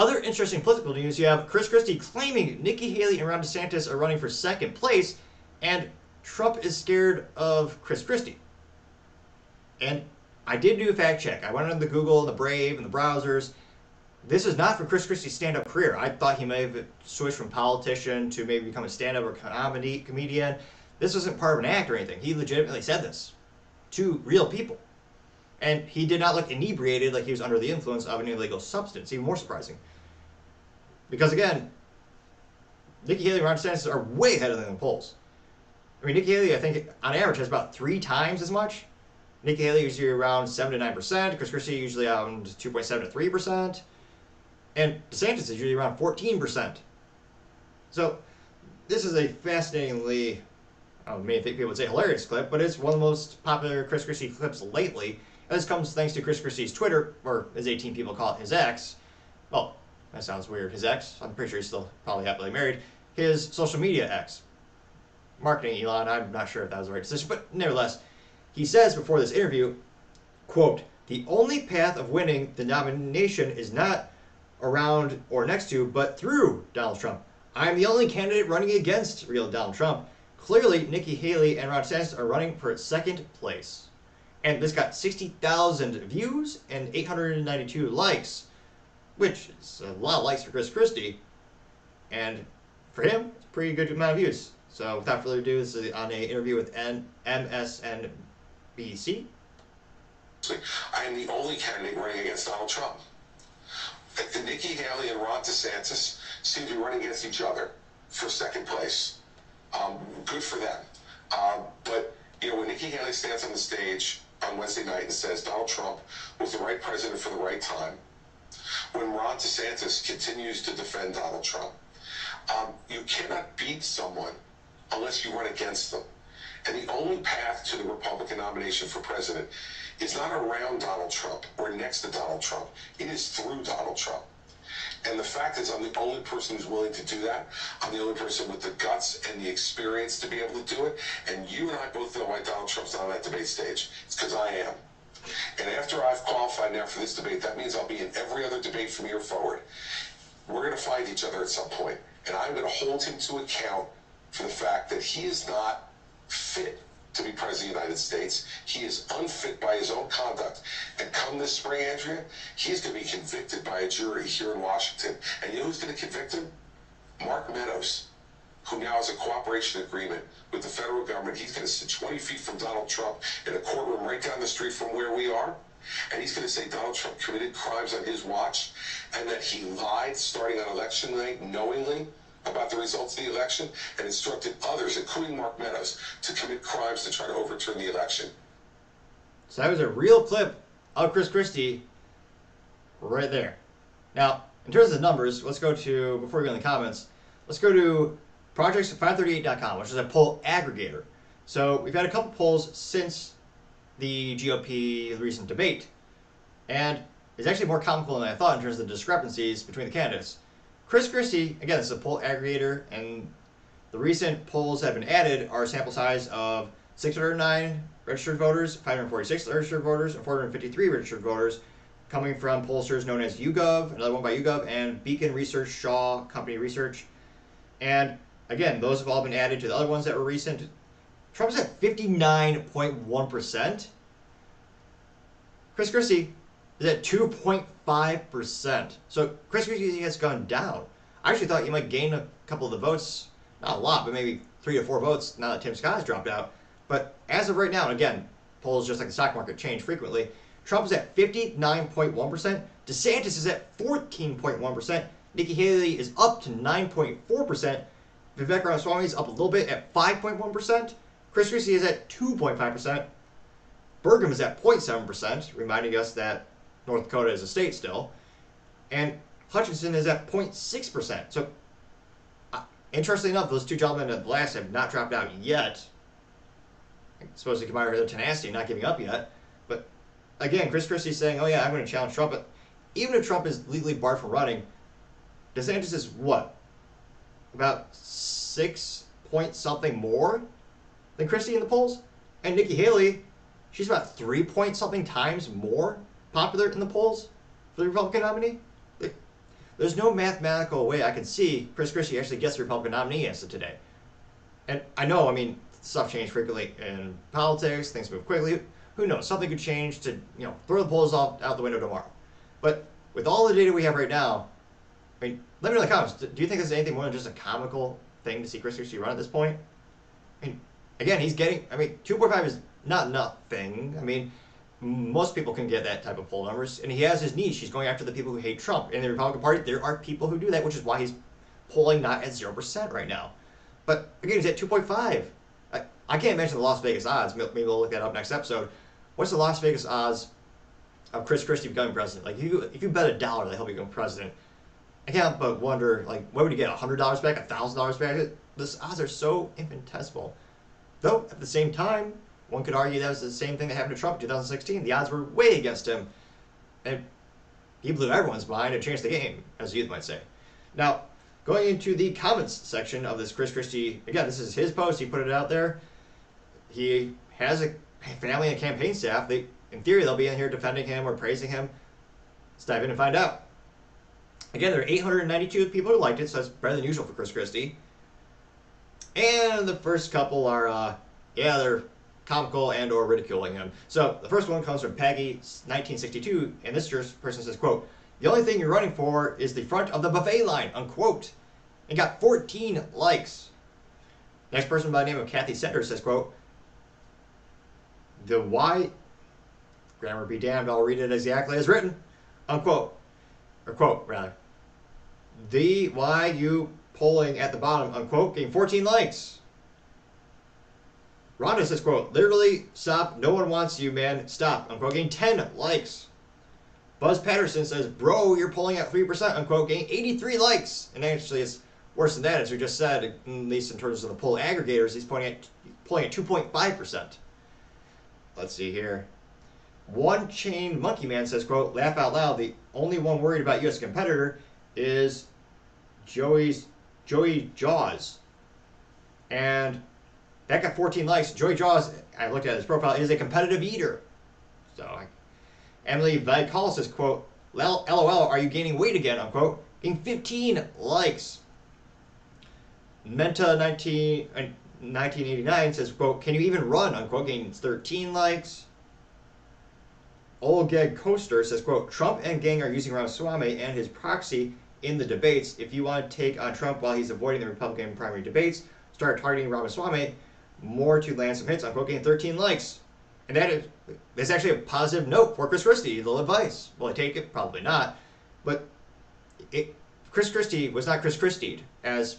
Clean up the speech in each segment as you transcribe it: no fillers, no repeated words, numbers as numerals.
Other interesting political news, you have Chris Christie claiming Nikki Haley and Ron DeSantis are running for second place, and Trump is scared of Chris Christie. And I did do a fact check. I went on the Google and the Brave and the browsers. This is not for Chris Christie's stand-up career. I thought he may have switched from politician to maybe become a stand-up or comedian. This wasn't part of an act or anything. He legitimately said this to real people. And he did not look inebriated like he was under the influence of an illegal substance. Even more surprising. Because again, Nikki Haley and Ron DeSantis are way ahead of them in the polls. I mean, Nikki Haley, I think, on average, has about 3 times as much. Nikki Haley usually around 7 to 9%. Chris Christie usually around 2.7 to 3%. And DeSantis is usually around 14%. So this is a fascinatingly, I may think people would say hilarious clip, but it's one of the most popular Chris Christie clips lately. And this comes thanks to Chris Christie's Twitter, or as 18 people call it, his ex. Well, that sounds weird. His ex, I'm pretty sure he's still probably happily married. His social media ex. Marketing Elon, I'm not sure if that was the right decision, but nevertheless, he says before this interview, quote, "The only path of winning the nomination is not around or next to, but through Donald Trump. I'm the only candidate running against real Donald Trump. Clearly, Nikki Haley and Ron DeSantis are running for second place." And this got 60,000 views and 892 likes, which is a lot of likes for Chris Christie. And for him, it's a pretty good amount of views. So without further ado, this is on an interview with MSNBC. I am the only candidate running against Donald Trump. Nikki Haley and Ron DeSantis seem to be running against each other for second place. Good for them. But, you know, when Nikki Haley stands on the stage on Wednesday night and says Donald Trump was the right president for the right time, when Ron DeSantis continues to defend Donald Trump, you cannot beat someone unless you run against them. And the only path to the Republican nomination for president is not around Donald Trump or next to Donald Trump. It is through Donald Trump. And the fact is, I'm the only person who's willing to do that. I'm the only person with the guts and the experience to be able to do it. And you and I both know why Donald Trump's not on that debate stage. It's because I am. And after I've qualified now for this debate, that means I'll be in every other debate from here forward. We're going to find each other at some point. And I'm going to hold him to account for the fact that he is not fit to be president of the United States. He is unfit by his own conduct. And come this spring, Andrea, he's going to be convicted by a jury here in Washington. And you know who's going to convict him? Mark Meadows, who now has a cooperation agreement with the federal government. He's going to sit 20 feet from Donald Trump in a courtroom right down the street from where we are. And he's going to say Donald Trump committed crimes on his watch and that he lied starting on election night knowingly about the results of the election and instructed others, including Mark Meadows, to commit crimes to try to overturn the election. So that was a real clip of Chris Christie right there. Now, in terms of the numbers, let's go to, before we go in the comments, let's go to projects538.com, which is a poll aggregator. So we've had a couple polls since the GOP recent debate, and it's actually more comical than I thought in terms of the discrepancies between the candidates. Chris Christie, again, this is a poll aggregator, and the recent polls that have been added are a sample size of 609 registered voters, 546 registered voters, and 453 registered voters, coming from pollsters known as YouGov, another one by YouGov, and Beacon Research, Shaw Company Research. And again, those have all been added to the other ones that were recent. Trump's at 59.1%. Chris Christie is at 2.5%. So Chris Christie has gone down. I actually thought you might gain a couple of the votes, not a lot, but maybe 3 to 4 votes now that Tim Scott has dropped out. But as of right now, and again, polls just like the stock market change frequently, Trump is at 59.1%. DeSantis is at 14.1%. Nikki Haley is up to 9.4%. Vivek Ramaswamy is up a little bit at 5.1%. Chris Christie is at 2.5%. Burgum is at 0.7%, reminding us that North Dakota is a state still. And Hutchinson is at 0.6%. So, interestingly enough, those two gentlemen at last have not dropped out yet. I suppose they combine their tenacity, not giving up yet. But again, Chris Christie's saying, oh yeah, I'm going to challenge Trump. But even if Trump is legally barred from running, DeSantis is what? About 6 point something more than Christie in the polls? And Nikki Haley, she's about 3 point something times more popular in the polls for the Republican nominee. there's no mathematical way I can see Chris Christie actually gets the Republican nominee as of today. And I know, I mean, stuff changes frequently in politics, things move quickly. Who knows? Something could change to, throw the polls out the window tomorrow. But with all the data we have right now, I mean, let me know in the comments. Do you think this is anything more than just a comical thing to see Chris Christie run at this point? I mean, again, 2.5 is not nothing. I mean, most people can get that type of poll numbers, and he has his niche. He's going after the people who hate Trump. In the Republican Party, there are people who do that, which is why he's polling not at 0% right now. But again, he's at 2.5. I can't mention the Las Vegas odds. Maybe we'll look that up next episode. What's the Las Vegas odds of Chris Christie becoming president? Like, if you bet $1 that he'll become president, I can't but wonder, like, what would you get? $100 back? $1,000 back? The odds are so infinitesimal. Though, at the same time, one could argue that was the same thing that happened to Trump in 2016. The odds were way against him. And he blew everyone's mind and changed the game, as the youth might say. Now, going into the comments section of this Chris Christie, again, this is his post. He put it out there. He has a family and campaign staff. In theory, they'll be in here defending him or praising him. Let's dive in and find out. Again, there are 892 people who liked it, so that's better than usual for Chris Christie. And the first couple are, they're comical and or ridiculing him. So the first one comes from Peggy, 1962, and this person says, quote, "The only thing you're running for is the front of the buffet line," unquote. And got 14 likes. Next person by the name of Kathy Sender says, quote, "The why," grammar be damned, I'll read it exactly as written, unquote, or quote, rather. "The why you polling at the bottom," unquote, getting 14 likes. Rhonda says, quote, "Literally, stop, no one wants you, man, stop," unquote, getting 10 likes. Buzz Patterson says, "Bro, you're polling at 3%, unquote, getting 83 likes. And actually, it's worse than that, as we just said, at least in terms of the poll aggregators, he's polling at 2.5%. Let's see here. One Chain Monkey Man says, quote, "Laugh out loud, the only one worried about you as a competitor is Joey Jaws." And that got 14 likes. Joey Jaws, I looked at his profile, is a competitive eater. So, Emily Vidal says, quote, "LOL, are you gaining weight again?" unquote, getting 15 likes. Menta 1989 says, quote, "Can you even run?" unquote, getting 13 likes. Olgeg Coaster says, quote, "Trump and gang are using Ramaswamy and his proxy in the debates. If you want to take on Trump while he's avoiding the Republican primary debates, start targeting Ramaswamy more to land some hits," unquote, getting 13 likes. And that's actually a positive note for Chris Christie, a little advice. Will I take it? Probably not. But Chris Christie was not Chris Christied, as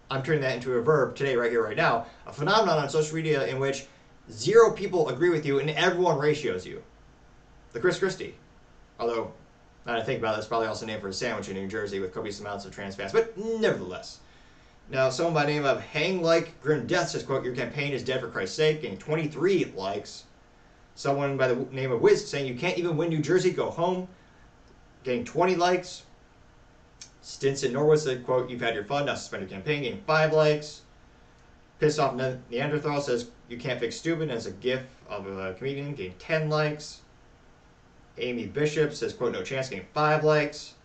I'm turning that into a verb today, right here, right now. A phenomenon on social media in which 0 people agree with you and everyone ratios you. The Chris Christie. Although, now that I think about it, it's probably also named for a sandwich in New Jersey with copious amounts of trans fats. But nevertheless. Now, someone by the name of Hang Like Grim Death says, quote, "Your campaign is dead for Christ's sake," getting 23 likes. Someone by the name of Wiz saying, "You can't even win New Jersey, go home," getting 20 likes. Stinson Norwood said, quote, "You've had your fun, now suspend your campaign," getting 5 likes. Pissed Off Neanderthal says, "You can't fix stupid," as a gif of a comedian, getting 10 likes. Amy Bishop says, quote, "No chance," getting 5 likes.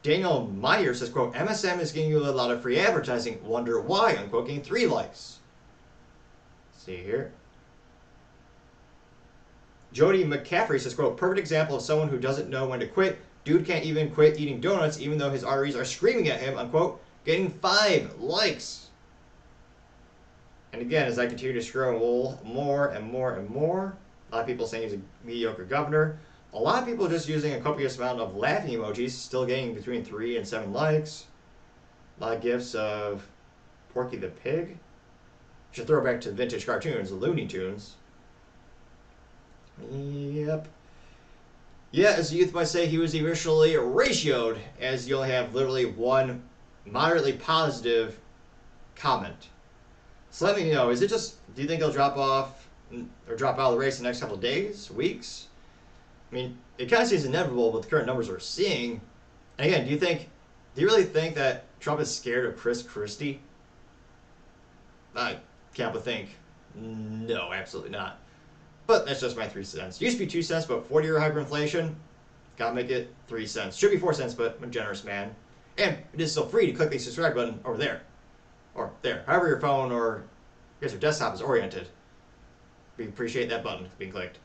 Daniel Meyer says, quote, "MSM is giving you a lot of free advertising, wonder why," unquote, getting 3 likes. Let's see here. Jody McCaffrey says, quote, "Perfect example of someone who doesn't know when to quit. Dude can't even quit eating donuts even though his arteries are screaming at him," unquote, getting 5 likes. And again, as I continue to scroll more and more and more, a lot of people saying he's a mediocre governor. A lot of people just using a copious amount of laughing emojis, still getting between 3 and 7 likes. A lot of gifs of Porky the Pig. Should throw back to vintage cartoons, the Looney Tunes. Yep. Yeah, as the youth might say, he was eventually ratioed, as you only have literally one moderately positive comment. So let me know, do you think he'll drop off or drop out of the race in the next couple of days, weeks? I mean, it kind of seems inevitable with the current numbers we're seeing. And again, do you really think that Trump is scared of Chris Christie? I can't but think, no, absolutely not. But that's just my 3 cents. Used to be 2 cents, but 40-year hyperinflation, Gotta make it 3 cents. Should be 4 cents, but I'm a generous man. And it is still free to click the subscribe button over there. Or there. However your phone or I guess your desktop is oriented. We appreciate that button being clicked.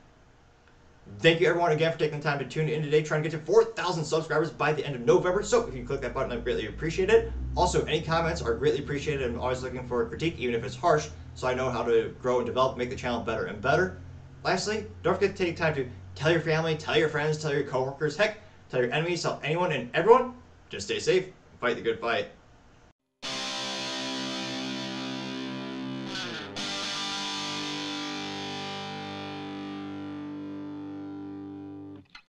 Thank you everyone again for taking the time to tune in today. Trying to get to 4,000 subscribers by the end of November. So if you click that button, I'd greatly appreciate it. Also, any comments are greatly appreciated. I'm always looking for critique, even if it's harsh, so I know how to grow and develop, make the channel better and better. Lastly, don't forget to take time to tell your family, tell your friends, tell your coworkers, heck, tell your enemies, tell anyone and everyone. Just stay safe, fight the good fight.